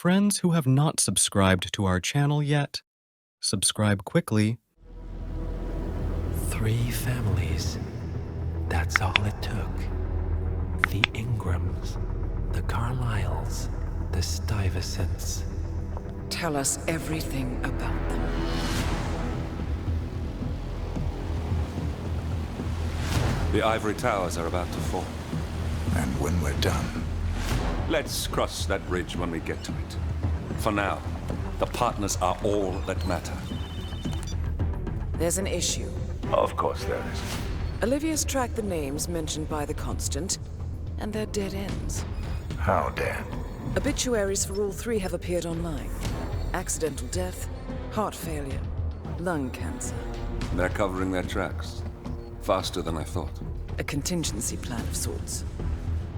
Friends who have not subscribed to our channel yet, subscribe quickly. 3 families. That's all it took. The Ingrams, the Carlyles, the Stuyvesants. Tell us everything about them. The ivory towers are about to fall. And when we're done, Let's cross that bridge when we get to it. For now, the partners are all that matter. There's an issue. of course there is. Olivia's tracked the names mentioned by the Constant, and they're dead ends. How dead? Obituaries for all 3 have appeared online. Accidental death, heart failure, lung cancer. They're covering their tracks. Faster than I thought. A contingency plan of sorts.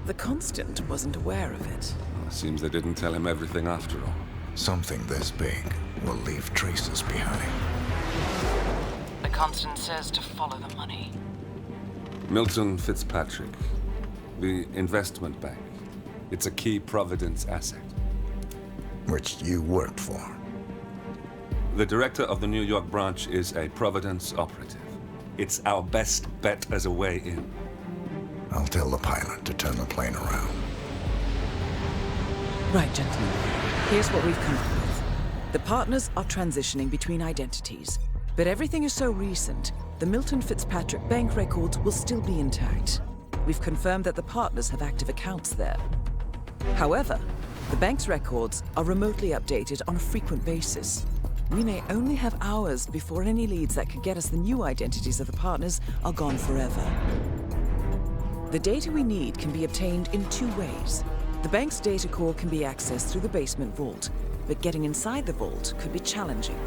The Constant wasn't aware of it. Seems they didn't tell him everything after all. Something this big will leave traces behind. The Constant says to follow the money. Milton Fitzpatrick. The investment bank. It's a key Providence asset. Which you worked for. The director of the New York branch is a Providence operative. It's our best bet as a way in. I'll tell the pilot to turn the plane around. Right, gentlemen. Here's what we've come up with. The partners are transitioning between identities, but everything is so recent, the Milton Fitzpatrick bank records will still be intact. We've confirmed that the partners have active accounts there. However, the bank's records are remotely updated on a frequent basis. We may only have hours before any leads that could get us the new identities of the partners are gone forever. The data we need can be obtained in 2 ways. The bank's data core can be accessed through the basement vault, but getting inside the vault could be challenging.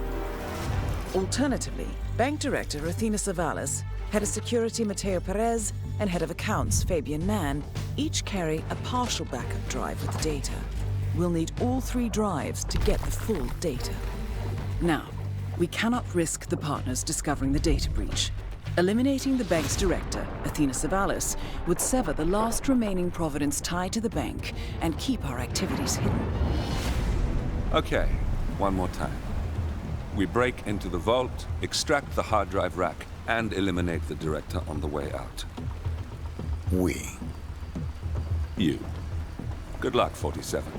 Alternatively, Bank Director Athena Savalas, Head of Security Mateo Perez, and Head of Accounts Fabian Mann each carry a partial backup drive with the data. We'll need all 3 drives to get the full data. Now, we cannot risk the partners discovering the data breach. Eliminating the bank's director, Athena Savalas, would sever the last remaining Providence tie to the bank and keep our activities hidden. Okay, one more time. We break into the vault, extract the hard drive rack, and eliminate the director on the way out. We. You. Good luck, 47.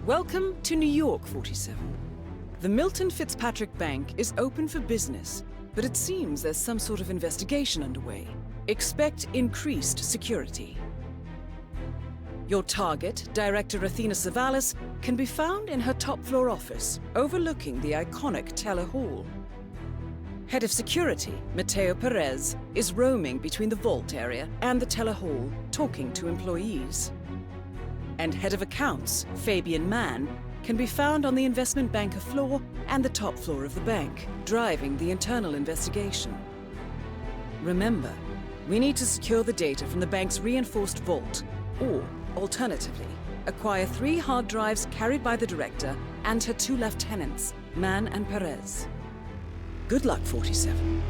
Welcome to New York, 47. The Milton Fitzpatrick Bank is open for business, but it seems there's some sort of investigation underway. Expect increased security. Your target, Director Athena Savalas, can be found in her top-floor office, overlooking the iconic Teller Hall. Head of Security, Mateo Perez, is roaming between the vault area and the Teller Hall, talking to employees. And Head of Accounts, Fabian Mann, can be found on the investment banker floor and the top floor of the bank, driving the internal investigation. Remember, we need to secure the data from the bank's reinforced vault, or, alternatively, acquire 3 hard drives carried by the director and her 2 lieutenants, Mann and Perez. Good luck, 47.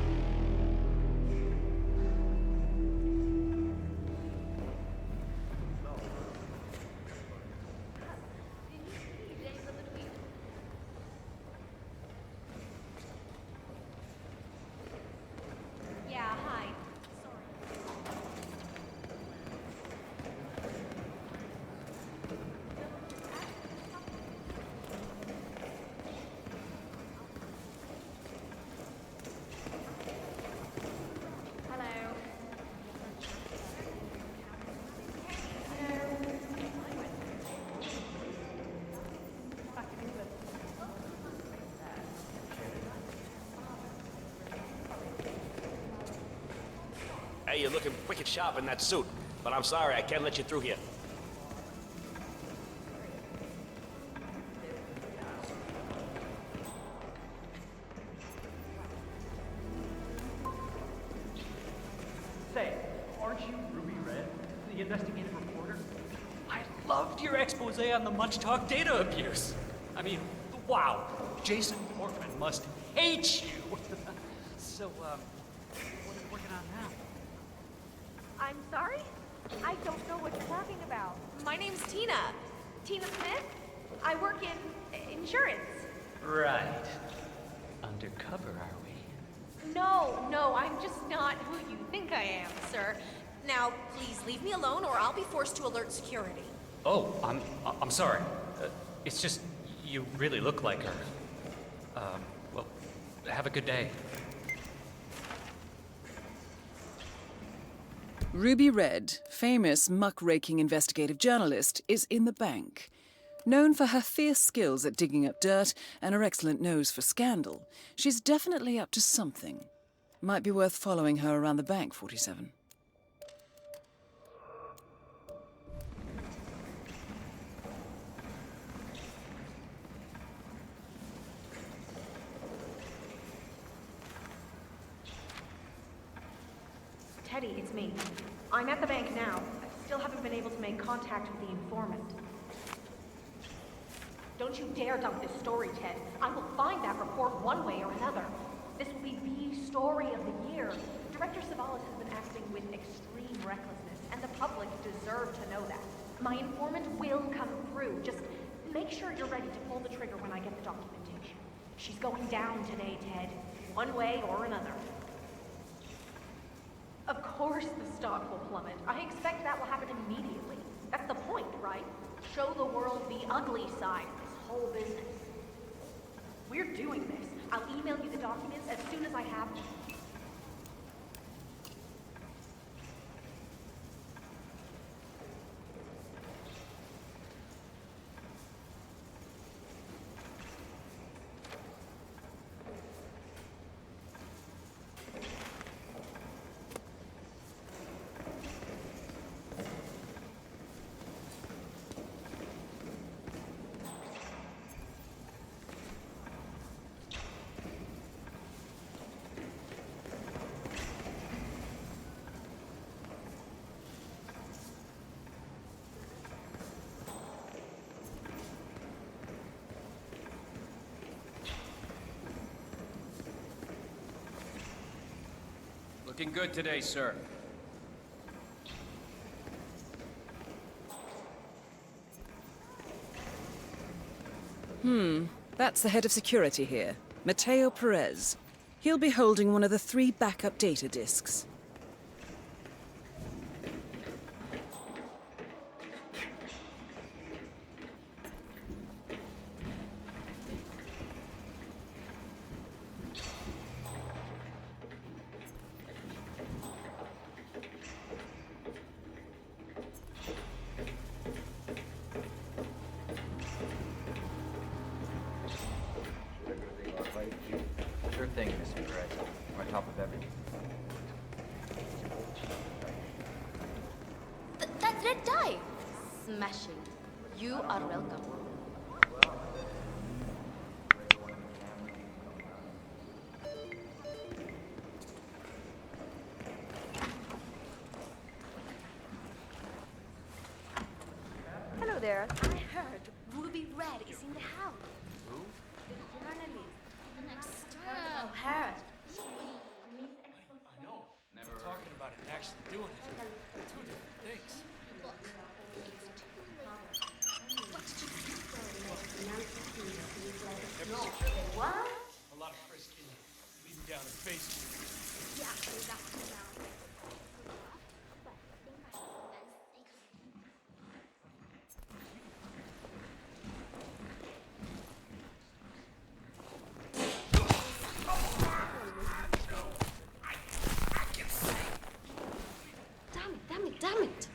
Hey, you're looking wicked sharp in that suit, but I'm sorry, I can't let you through here. Say, aren't you Ruby Red, the investigative reporter? I loved your expose on the much-talked data abuse. I mean, wow, Jason Portman must hate you. So, what are you working on now? I'm sorry? I don't know what you're talking about. My name's Tina. Tina Smith. I work in insurance. Right. Undercover, are we? No, I'm just not who you think I am, sir. Now, please leave me alone or I'll be forced to alert security. Oh, I'm sorry. It's just, you really look like her. Well, have a good day. Ruby Red, famous muckraking investigative journalist, is in the bank. Known for her fierce skills at digging up dirt and her excellent nose for scandal, she's definitely up to something. Might be worth following her around the bank, 47. Teddy, it's me. I'm at the bank now. I still haven't been able to make contact with the informant. Don't you dare dump this story, Ted. I will find that report one way or another. This will be the story of the year. Director Savalas has been acting with extreme recklessness, and the public deserve to know that. My informant will come through. Just make sure you're ready to pull the trigger when I get the documentation. She's going down today, Ted. One way or another. Of course the stock will plummet. I expect that will happen immediately. That's the point, right? Show the world the ugly side of this whole business. We're doing this. I'll email you the documents as soon as I have them. Looking good today, sir. That's the head of security here, Mateo Perez. He'll be holding one of the 3 backup data disks. Sure thing, Mr. Perez. We're on top of everything. That red dye! Smashing. You are welcome. Hello there. I heard Ruby Red is in the house. Who? The journalist. Next door. Oh, her. I know. Never talking about it and actually doing it. 2 different things. What? A lot of frisking, leading down the basement. Yeah, that's now. Damn it.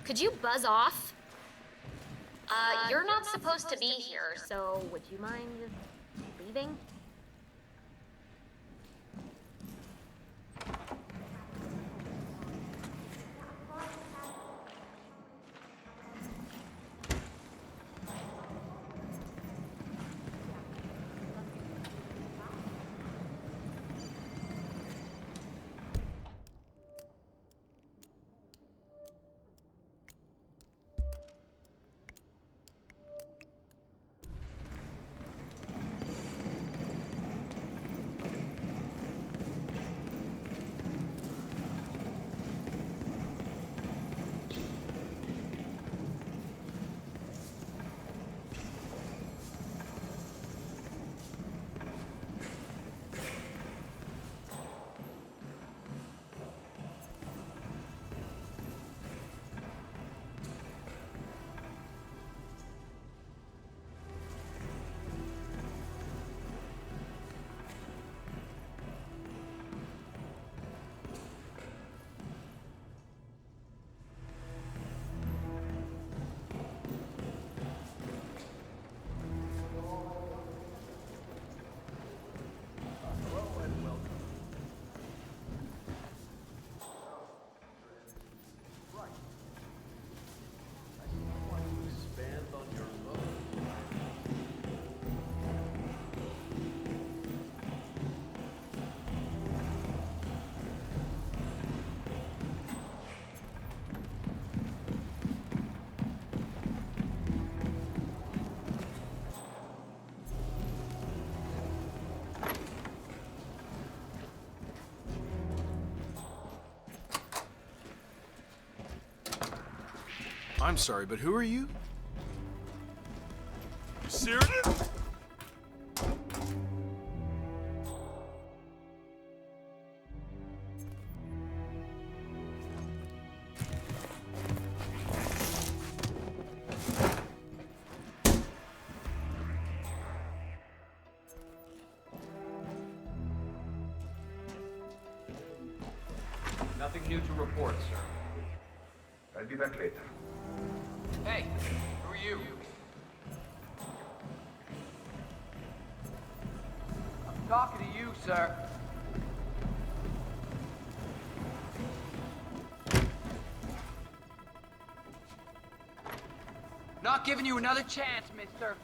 Could you buzz off? You're not supposed to be here, so would you mind just leaving? I'm sorry, but who are you? You serious? Nothing new to report, sir. I'll be back later. Hey, who are you? I'm talking to you, sir. Not giving you another chance, mister.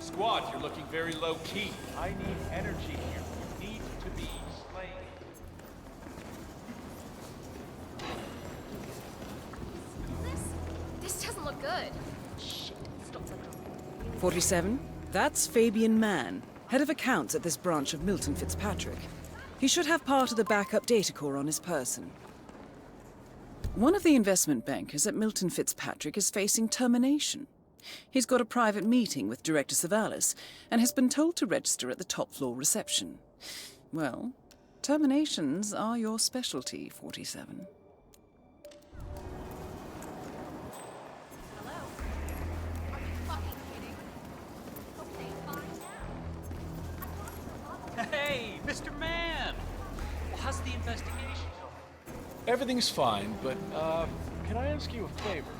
Squad, you're looking very low-key. I need energy here. You need to be slain. This doesn't look good. Shit, stop that. 47? That's Fabian Mann, head of accounts at this branch of Milton Fitzpatrick. He should have part of the backup data core on his person. One of the investment bankers at Milton Fitzpatrick is facing termination. He's got a private meeting with Director Savalas and has been told to register at the top floor reception. Well, terminations are your specialty, 47. Hello? Are you fucking kidding? Okay, fine now. Hey, Mr. Mann! Well, how's the investigation going? Everything's fine, but, can I ask you a favor?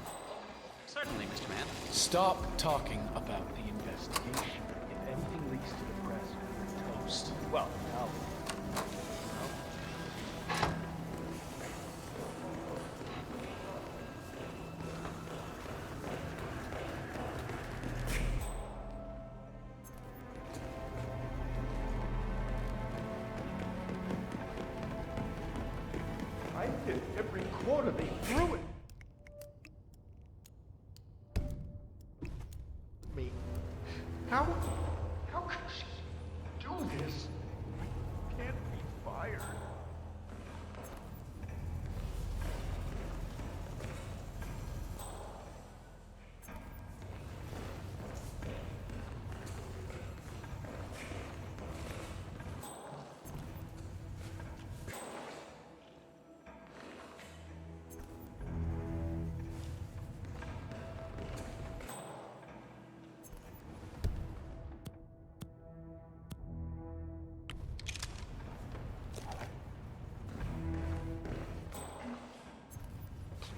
Certainly, Mr. Mann. Stop talking about the investigation. If anything leaks to the press, we're toast. Well, now... I did every quarter they threw it. Me. How could she do this? I can't be fired.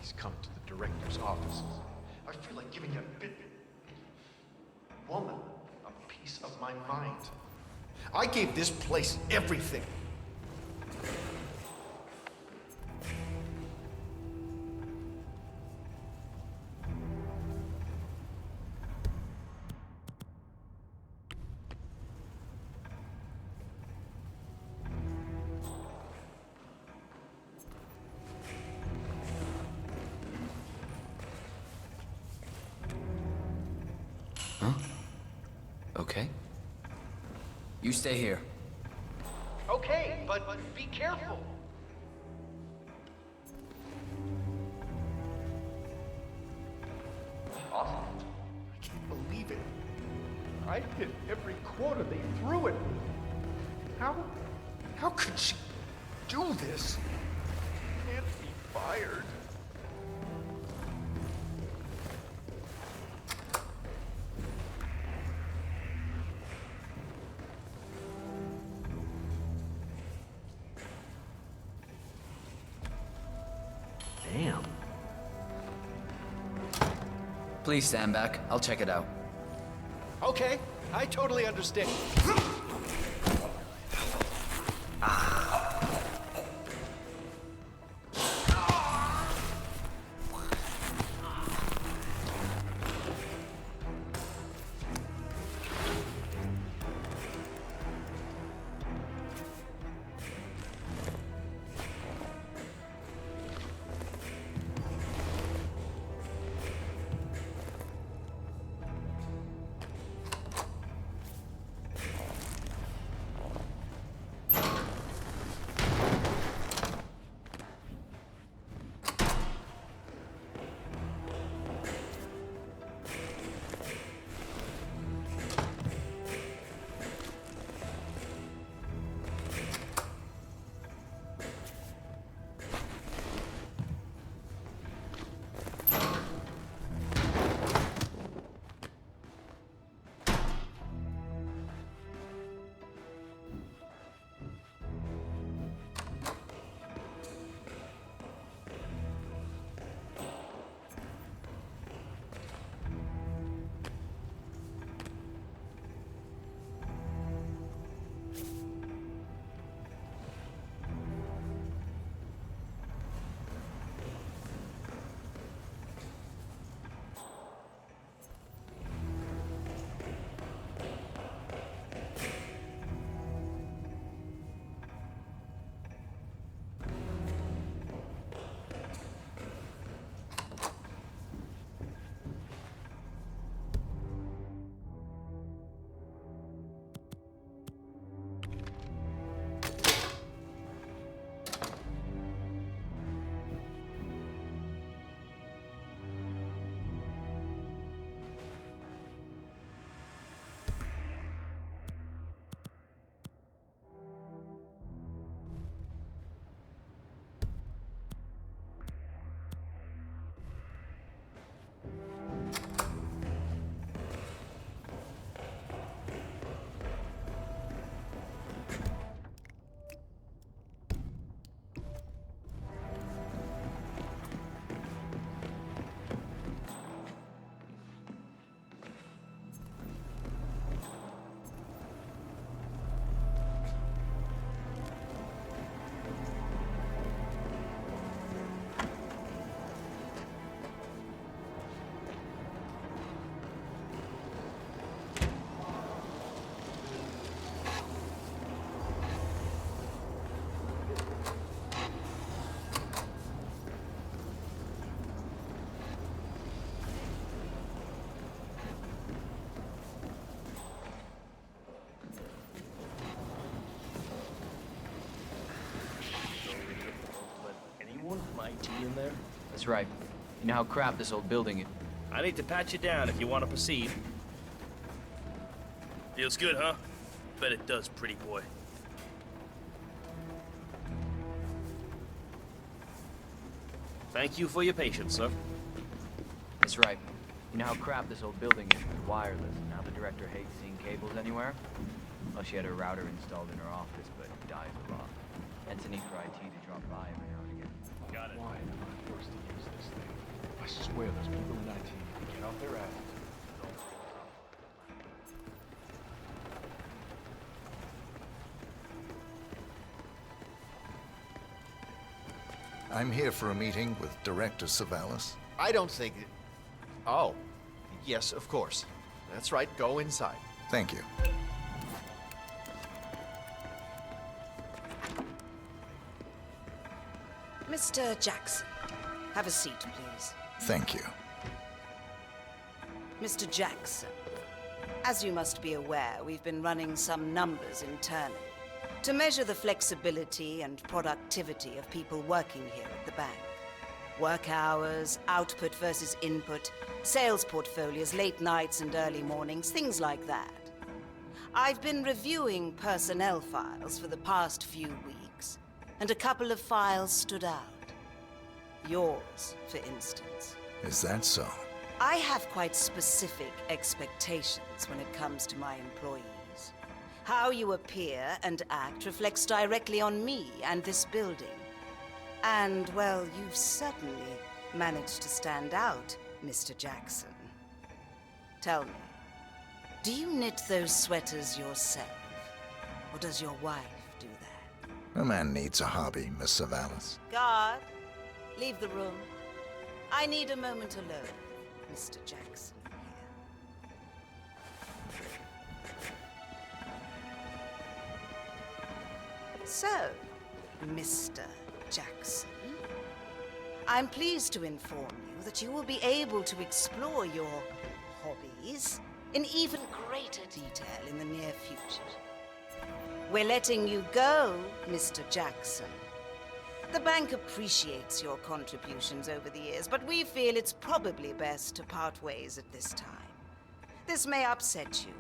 he's come to the director's offices. I feel like giving that bit woman a piece of my mind. I gave this place everything. Okay. You stay here. Okay, but be careful. Awesome. I can't believe it. I hit every quarter they threw at me. How could she do this? Can't be fired. Damn. Please stand back. I'll check it out. Okay, I totally understand. IT in there? That's right. You know how crap this old building is. I need to pat you down if you want to proceed. Feels good, huh? Bet it does, pretty boy. Thank you for your patience, sir. That's right. You know how crap this old building is with wireless. Now the director hates seeing cables anywhere. Well, she had her router installed in her office, but dies a lot. Hence a need for IT to drop by every now and again. Got it. Why am I forced to use this thing? I swear those people in IT need to get off their asses. I'm here for a meeting with Director Savalas. I don't think... Oh. Yes, of course. That's right, go inside. Thank you. Mr. Jackson, have a seat, please. Thank you. Mr. Jackson, as you must be aware, we've been running some numbers internally to measure the flexibility and productivity of people working here at the bank. Work hours, output versus input, sales portfolios, late nights and early mornings, things like that. I've been reviewing personnel files for the past few weeks, and a couple of files stood out. Yours, for instance. Is that so? I have quite specific expectations when it comes to my employees. How you appear and act reflects directly on me and this building. And, well, you've certainly managed to stand out, Mr. Jackson. Tell me, do you knit those sweaters yourself? Or does your wife do that? A man needs a hobby, Miss Savalas. Guard, leave the room. I need a moment alone, Mr. Jackson. So, Mr. Jackson, I'm pleased to inform you that you will be able to explore your hobbies in even greater detail in the near future. We're letting you go, Mr. Jackson. The bank appreciates your contributions over the years, but we feel it's probably best to part ways at this time. This may upset you,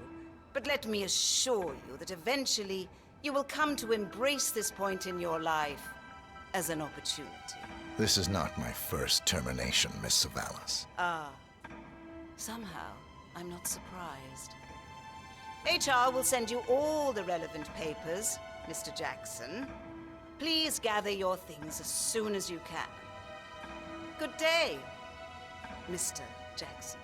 but let me assure you that eventually you will come to embrace this point in your life as an opportunity. This is not my first termination, Miss Savalas. Ah, somehow I'm not surprised. HR will send you all the relevant papers, Mr. Jackson. Please gather your things as soon as you can. Good day, Mr. Jackson.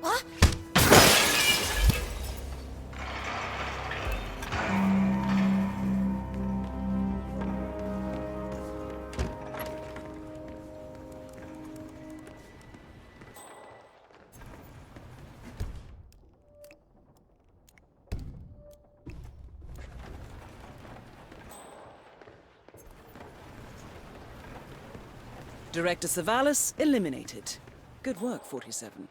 What? Director Savalas eliminated. Good work, 47.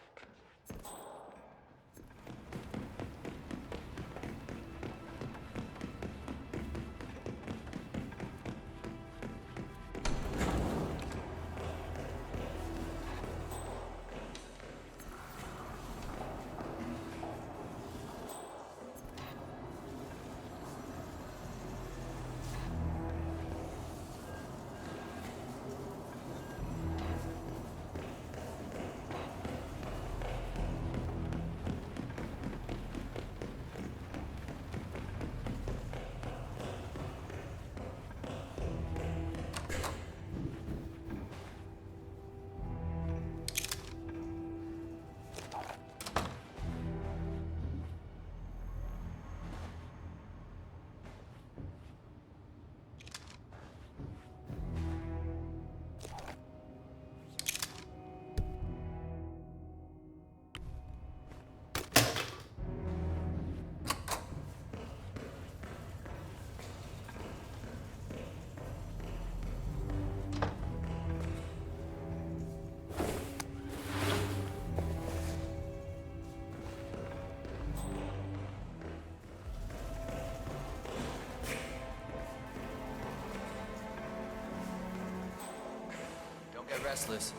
Get restless.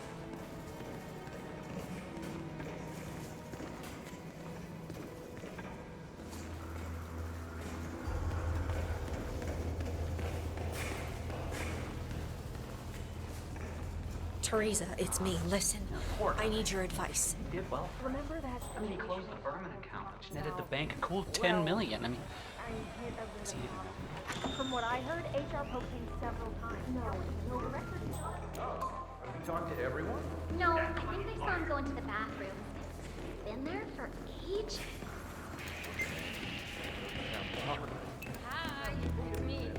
Teresa, it's me. Listen, I need your advice. He did well. Remember that? I mean, he closed the Berman account, which netted the bank a cool 10 million. I mean, does he even know? From what I heard, HR poked him several times. No record. Have you talked to everyone? No, I think they saw him go into the bathroom. Been there for ages. Hi, it's me.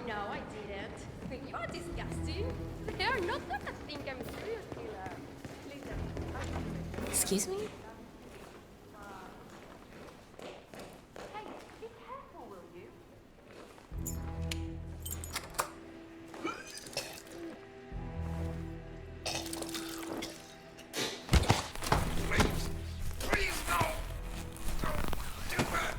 No, I didn't. You are disgusting. They are not gonna think I'm serious killer. Please, Excuse me? Hey, be careful, will you? Please, no! Don't do that!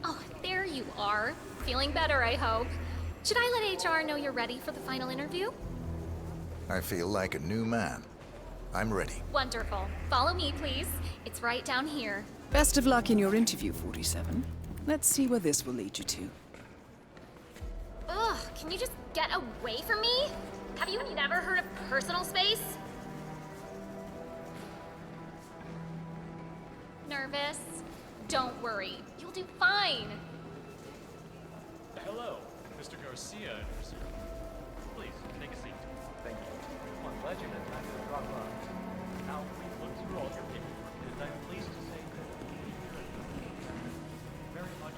Oh, there you are. Feeling better, I hope. Should I let HR know you're ready for the final interview? I feel like a new man. I'm ready. Wonderful. Follow me, please. It's right down here. Best of luck in your interview, 47. Let's see where this will lead you to. Ugh, can you just get away from me? Have you never heard of personal space? Nervous? Don't worry. You'll do fine. Hello, Mr. Garcia. Please, take a seat. Thank you. My pleasure. Time to drop by. Now, we've looked through all your paperwork, and I'm pleased to say that you're very much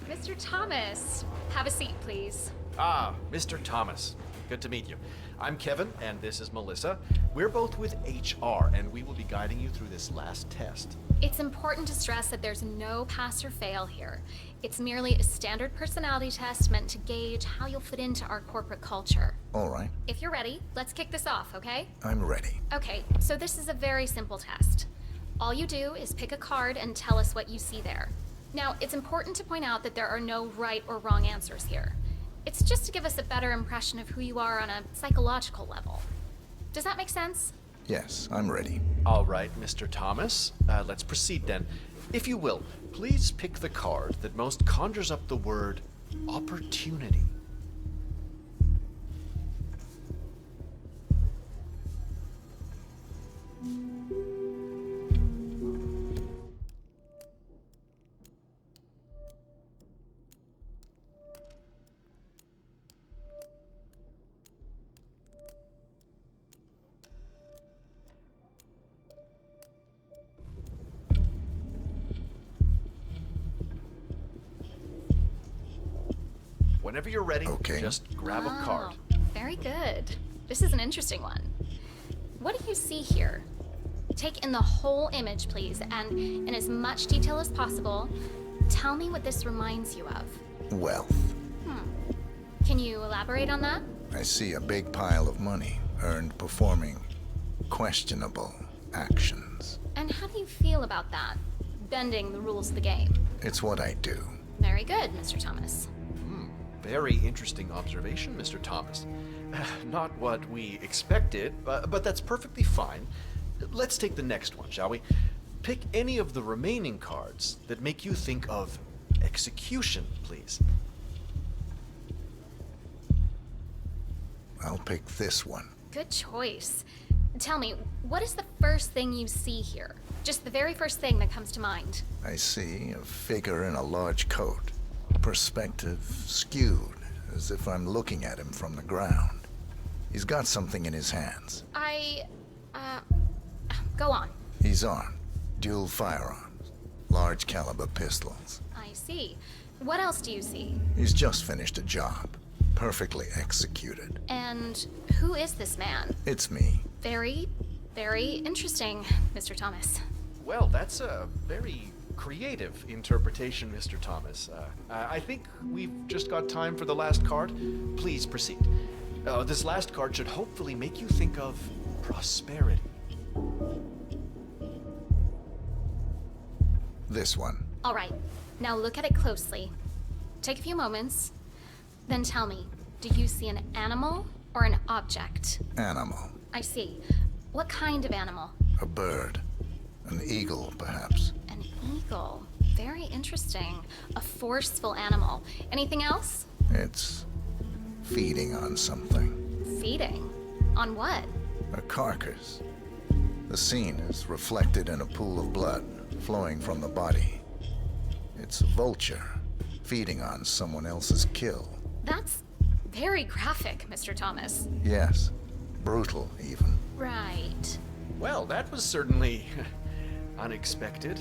late. Mr. Thomas, have a seat, please. Ah, Mr. Thomas. Good to meet you. I'm Kevin, and this is Melissa. We're both with HR, and we will be guiding you through this last test. It's important to stress that there's no pass or fail here. It's merely a standard personality test meant to gauge how you'll fit into our corporate culture. All right, If you're ready, let's kick this off, okay? I'm ready. Okay, so this is a very simple test. All you do is pick a card and tell us what you see there. Now, it's important to point out that there are no right or wrong answers here. It's just to give us a better impression of who you are on a psychological level. Does that make sense? Yes, I'm ready. All right, Mr. Thomas. Let's proceed then. If you will, please pick the card that most conjures up the word opportunity. Whenever you're ready, just grab a card. Very good. This is an interesting one. What do you see here? Take in the whole image, please, and in as much detail as possible, tell me what this reminds you of. Wealth. Can you elaborate on that? I see a big pile of money earned performing questionable actions. And how do you feel about that? Bending the rules of the game. It's what I do. Very good, Mr. Thomas. Very interesting observation, Mr. Thomas. Not what we expected, but that's perfectly fine. Let's take the next one, shall we? Pick any of the remaining cards that make you think of execution, please. I'll pick this one. Good choice. Tell me, what is the first thing you see here? Just the very first thing that comes to mind. I see a figure in a large coat. Perspective skewed, as if I'm looking at him from the ground. He's got something in his hands. Go on. He's armed. Dual firearms. Large caliber pistols. I see. What else do you see? He's just finished a job. Perfectly executed. And who is this man? It's me. Very, very interesting, Mr. Thomas. Well, that's a very creative interpretation, Mr. Thomas. I think we've just got time for the last card. Please proceed. This last card should hopefully make you think of prosperity. This one. All right. Now look at it closely. Take a few moments. Then tell me, do you see an animal or an object? Animal. I see. What kind of animal? A bird. An eagle, perhaps. An eagle. Very interesting. A forceful animal. Anything else? It's feeding on something. Feeding? On what? A carcass. The scene is reflected in a pool of blood flowing from the body. It's a vulture feeding on someone else's kill. That's very graphic, Mr. Thomas. Yes. Brutal, even. Right. Well, that was certainly unexpected.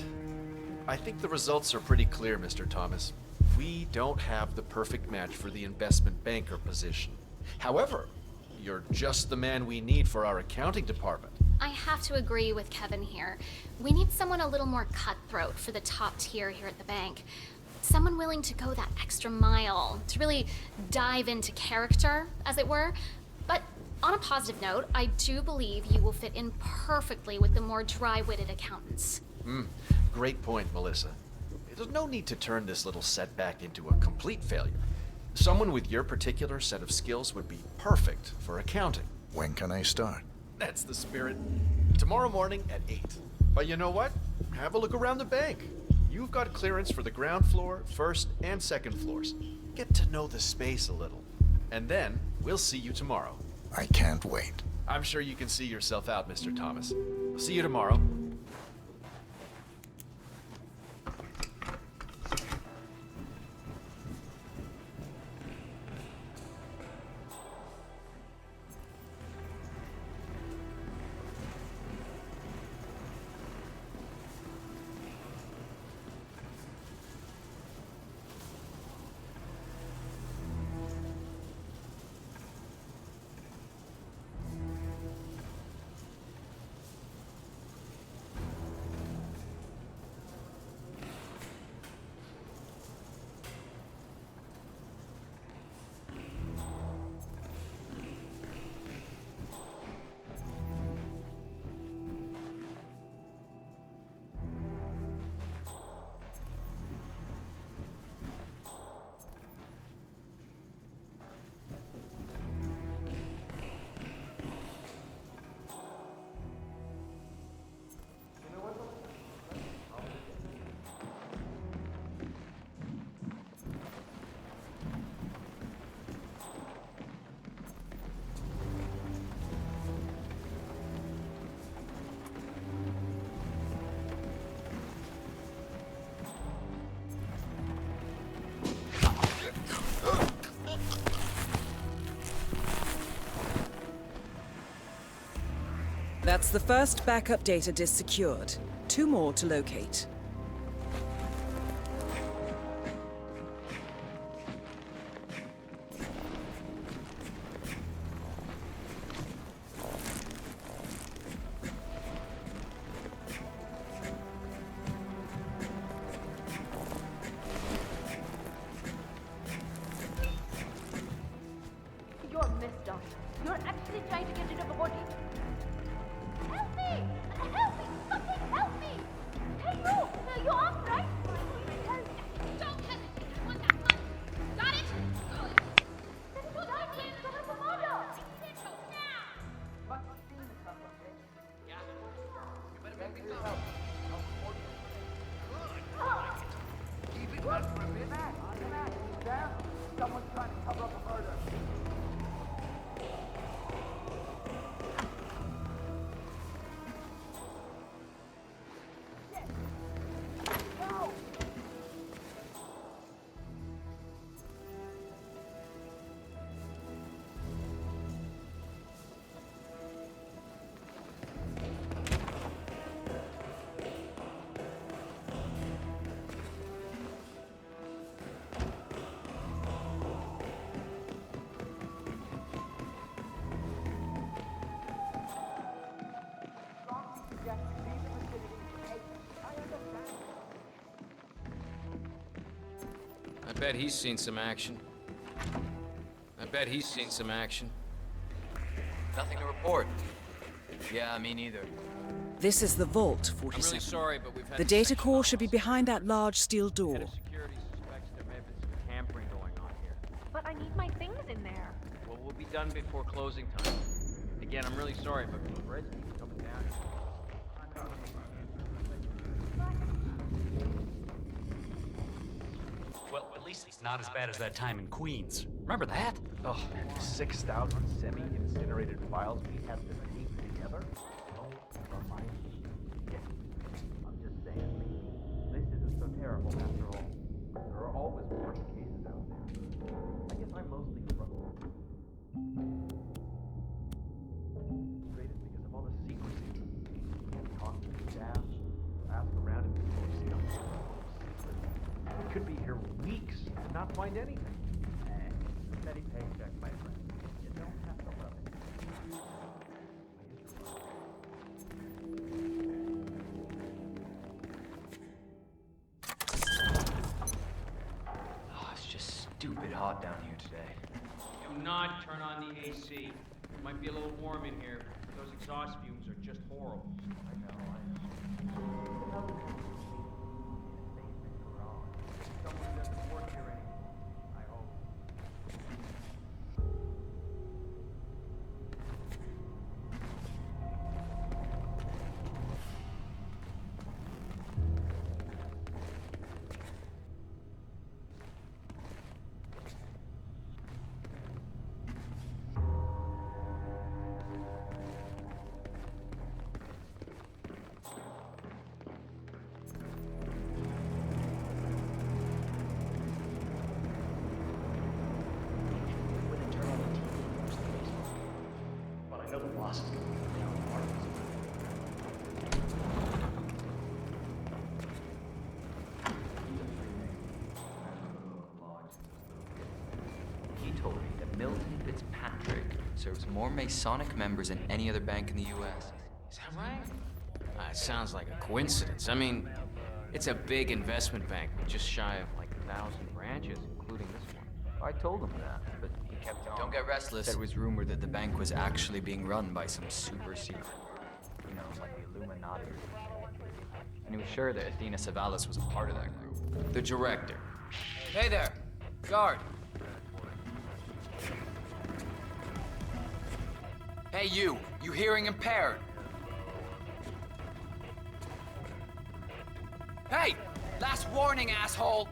I think the results are pretty clear, Mr. Thomas. We don't have the perfect match for the investment banker position. However, you're just the man we need for our accounting department. I have to agree with Kevin here. We need someone a little more cutthroat for the top tier here at the bank. Someone willing to go that extra mile, to really dive into character, as it were. But on a positive note, I do believe you will fit in perfectly with the more dry-witted accountants. Great point, Melissa. There's no need to turn this little setback into a complete failure. Someone with your particular set of skills would be perfect for accounting. When can I start? That's the spirit. Tomorrow morning at 8. But you know what? Have a look around the bank. You've got clearance for the ground floor, first and second floors. Get to know the space a little. And then we'll see you tomorrow. I can't wait. I'm sure you can see yourself out, Mr. Thomas. See you tomorrow. That's the first backup data disk secured. 2 more to locate. You're messed up. You're actually trying to get rid of a body. Help me! Help me! Something help me! Hey, you! You're armed, right? Help me. Don't hesitate. I want that money. Got it? Then you died in the murder! Yeah. You better make me come. Keep it up for a bit. Sam, someone's trying to cover up a murder. bet he's seen some action. I bet he's seen some action. Nothing to report. Yeah, me neither. This is the Vault, 47. I'm really sorry, but we've had The data core should be behind that large steel door. Security suspects there may have been some tampering going on here. But I need my things in there. Well, we'll be done before closing time. Again, I'm really sorry, but Red's coming down. Well, at least it's not as bad as that time in Queens. Remember that? Oh, 6,000 semi-incinerated files we had to tape together? Oh, my. Yeah, I'm just saying, this isn't so terrible after all. There are always worse cases out there. I guess I'm mostly frustrated because of all the secrecy. Can't talk to the staff, ask around if people see them. We could be here weeks and not find anything. Steady paycheck, my friend. You don't have to love it. Oh, it's just stupid hot down here today. Do not turn on the AC. It might be a little warm in here. Those exhaust fumes are just horrible. I know. Someone doesn't work here anymore. I hope. But I know the boss is going to be down the parts. He told me that Milton Fitzpatrick serves more Masonic members than any other bank in the U.S. Is that right? It sounds like a coincidence. I mean, it's a big investment bank with just shy of like 1,000 branches, including this one. I told him that, but he kept on. Don't get restless. Said it was rumored that the bank was actually being run by some super secret group. You know, like the Illuminati or something. And he was sure that Athena Savalas was a part of that group. The director. Hey there, guard. Hey you hearing impaired? Hey, last warning, asshole.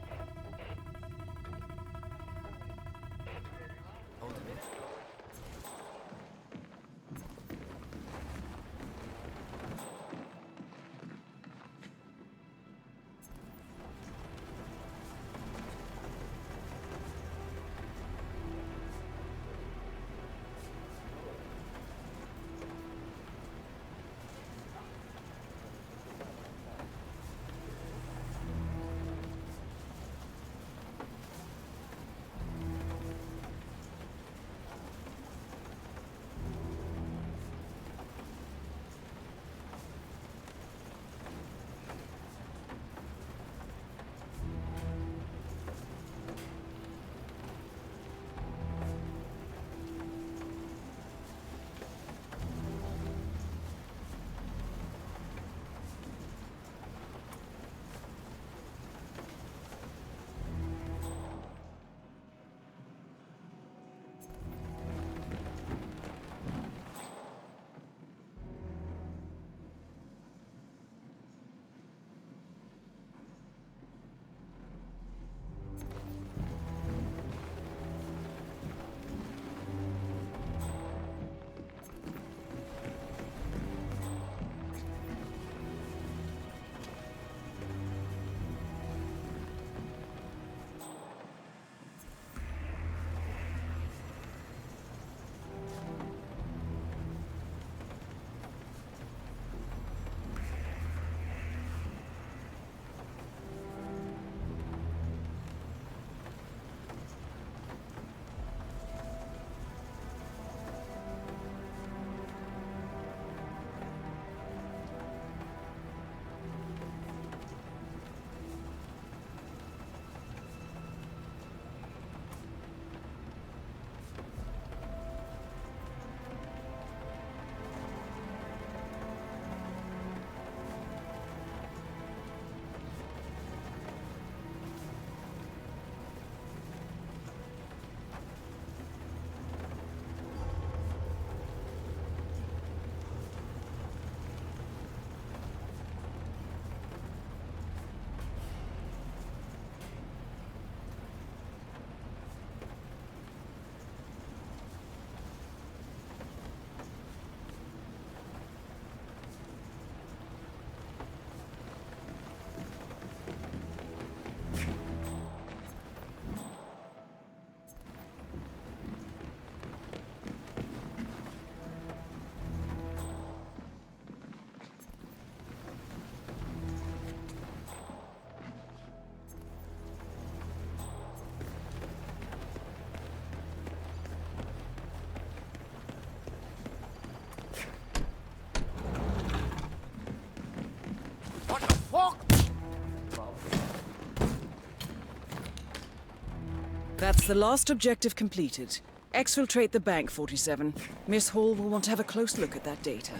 That's the last objective completed. Exfiltrate the bank, 47. Miss Hall will want to have a close look at that data.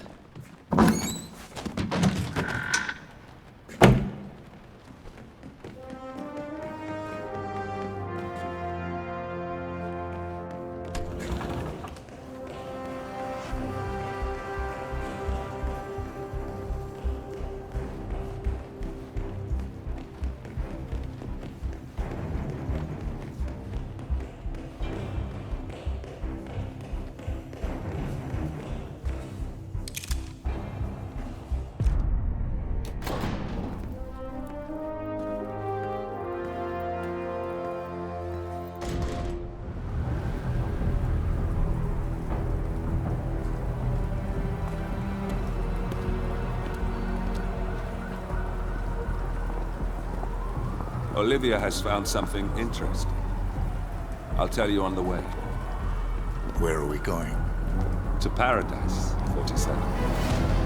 Olivia has found something interesting. I'll tell you on the way. Where are we going? To paradise, 47.